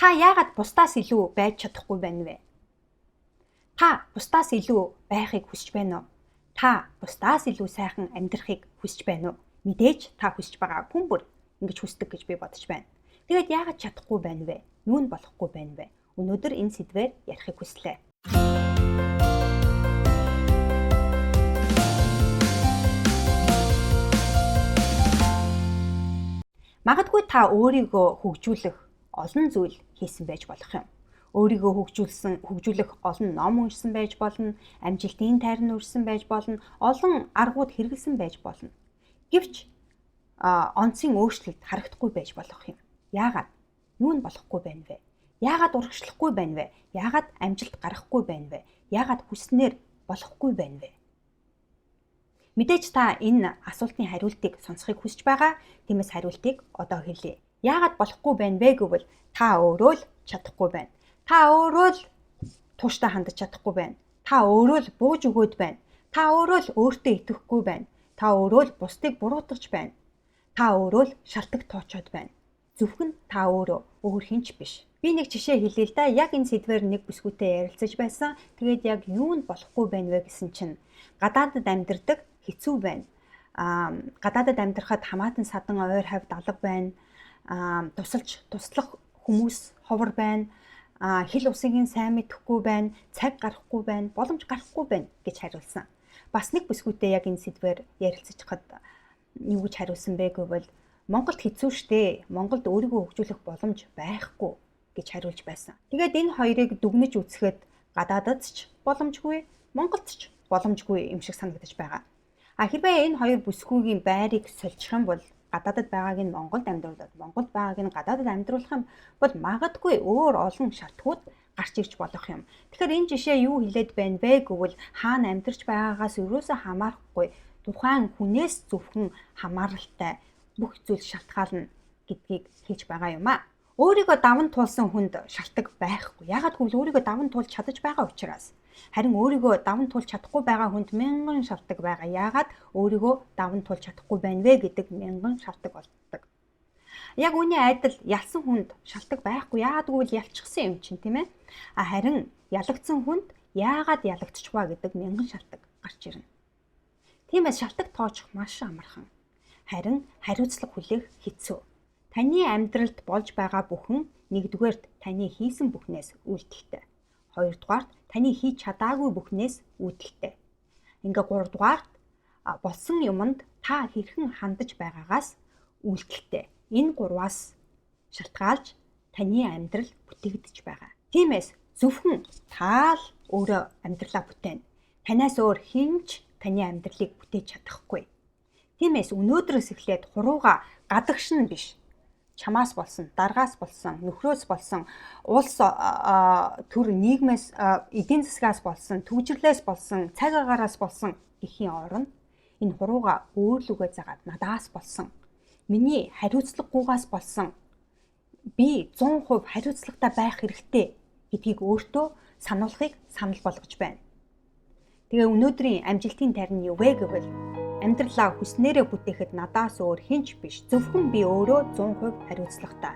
Та яагаад бусдаас илүү байж чадахгүй байна вэ? Та бусдаас илүү байхыг хүсэж байна уу? Та бусдаас илүү сайхан амьдрахыг хүсэж байна уу? Мэдээж та хүсэж байгаа хүн бүр ингэж хүсдэг гэж би бодож байна. Тэгээд яагаад чадахгүй байна вэ? Юу нь болохгүй байна вэ? Өнөөдөр энэ сэдвээр ярихыг хүслээ. Магадгүй та өөрийгөө хөгжүүлэх олон зүйл хийсэн байж болох юм. Өөрийгөө хөгжүүлэх олон ном уншсан байж болно, амжилтын тайрны үрсэн байж болно, олон аргууд хэрэгэлсэн байж болно. Гэвч онцгийн өөрчлөлт харагдахгүй байж болох юм. Яагаад? Юу нь болохгүй байна вэ? Яагаад урагшлахгүй байна вэ? Яагаад амжилт гарахгүй байна вэ? Яагаад хүснээр болохгүй байна вэ? Мэдээж та энэ асуултын хариултыг сонсохыг хүсэж байгаа. Тиймээс хариултыг одоо хэлье. Яагаад болохгүй байна вэ гэвэл та өөрөө л чадахгүй байна. Та өөрөө л тууштай хандаж чадахгүй байна. Та өөрөө л бууж өгөөд байна. Та өөрөө л өөртөө итгэхгүй байна. Та өөрөө л бусдыг буруутгаж байна. Та өөрөө л шалтак тоочоод байна. Зөвхөн та өөрөө өөр хинч биш. Би нэг жишээ хэлье л да. Яг энэ сэдвээр нэг бүсгүйтэй ярилцаж байсан. Тэгээд яг юу нь болохгүй байна вэ гэсэн чинь гадаадд амьдардаг хэцүү байна. Гадаадд амьдрахад хамаатан садан ойр хавьд алга байна. Туслах хүмүүс ховор байна. Хил усгийн сайн мэдэхгүй байна. Цаг гарахгүй байна. Боломж гарахгүй байна гэж хариулсан. Бас нэг бүсгүйтэй яг энэ сэдвээр ярилцаж хад юу гэж хариулсан бэ гэвэл Монголд хэцүү шттэ. Монголд өөрийгөө хөгжүүлэх боломж байхгүй гэж хариулж байсан. Тэгээд энэ хоёрыг дүгнэж үзэхэд гадаадд ч боломжгүй, Монголд ч боломжгүй юм шиг санагдаж байгаа. Хэрвээ энэ хоёр бүсгүйгийн байрыг сольчих юм бол гадаадд байгааг нь Монголд амьдруулад, Монголд байгааг нь гадаадд амьдруулах юм бол магадгүй өөр олон шалтгууд гарч ирж болох юм. Тэгэхээр энэ жишээ юу хэлээд байна вэ гэвэл хаана амьдарч байгаагаас ерөөсөө хамаарахгүй тухайн хүнээс зөвхөн хамааралтай бүх зүйл шалтгаална гэдгийг хэлж байгаа юм аа. Өөрийгөө даван туулсан хүнд шалтгаан байхгүй. Яагаад гэвэл өөрийгөө даван туулж чадаж байгаа учраас. Харин өөрийгөө даван туулж чадахгүй байгаа хүнд мянган шалтгаан байгаа. Яагаад өөрийгөө даван туулж чадахгүй байна вэ гэдэг мянган шалтгаан болдог. Яг үүний адил ялсан хүнд шалтгаан байхгүй. Яагаад гэвэл ялчихсан юм чинь тийм ээ. Харин ялагдсан хүнд яагаад ялагдчихваа гэдэг мянган шалтгаан гарч ирнэ. Тиймээс шалтгаан тооцох маш амархан. Харин хариуцлага хүлээх хэцүү. Таны амьдралд болж байгаа бүхэн нэгдүгээрт таны хийсэн бүхнээс үүдэлтэй. Хоёрдугаарт таны хийж чадаагүй бүхнээс үүдэлтэй. Ингээ гуравдугаарт болсон юмд та хэрхэн хандаж байгаагаас үүдэлтэй. Энэ гурваас шалтгаалж таны амьдрал бүтээгдэж байгаа. Тиймээс зөвхөн та л өөрөө амьдралаа бүтээн. Танаас өөр хинч таны амьдралыг бүтээж чадахгүй. Тиймээс өнөөдрөөс эхлээд хурууга гадагшин биш. Чамаас болсон, даргаас болсон, нөхрөөс болсон, улс төр нийгмээс, эдийн засгаас болсон, түгжрлээс болсон, цаг агаараас болсон гэхийн оронд энэ хурууга өөрлөгөө загаад надаас болсон. Миний хариуцлагагүйгаас болсон. Би 100% хариуцлагатай байх хэрэгтэй гэдгийг өөртөө сануулахыг санал болгож байна. Тэгээ өнөөдрийн амжилтын тайрны юу вэ гэвэл амьдралаа хүснээрээ бүтээхэд надаас өөр хинч биш. Зөвхөн би өөрөө 100% хариуцлагатай.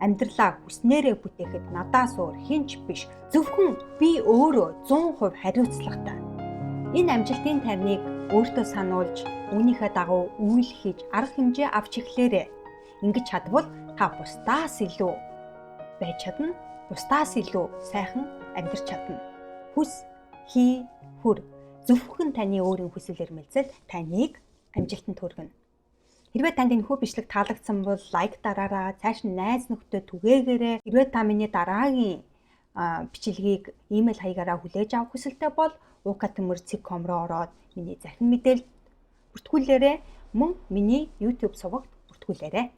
Амьдралаа хүснээрээ бүтээхэд надаас өөр хинч биш. Зөвхөн би өөрөө 100% хариуцлагатай. Энэ амжилтын тайрныг өөртөө сануулж, үүнийхээ дагуу үйл хийж, арга хэмжээ авч эхлээрэй. Ингэж чадвал та бусдаас илүү байж чадна. Бусдаас илүү сайхан амьдрч чадна. Хүс, хий, хүр. Зөвхөн таны өөрийн хүсэл эрмэлзэл таныг амжилтанд хүргэнэ. Хэрвээ танд энэ бичлэг таалагдсан бол лайк дараарай, цааш нь найз нөхдөд түгээгээрэй. Хэрвээ та миний дараагийн бичлэгийг имэйл хаягаараа хүлээж авах хүсэлтэй бол ukatemurcik.com руу ороод миний захин мэдээлэл бүртгүүлээрэй. Мөн миний YouTube сувагт бүртгүүлээрэй.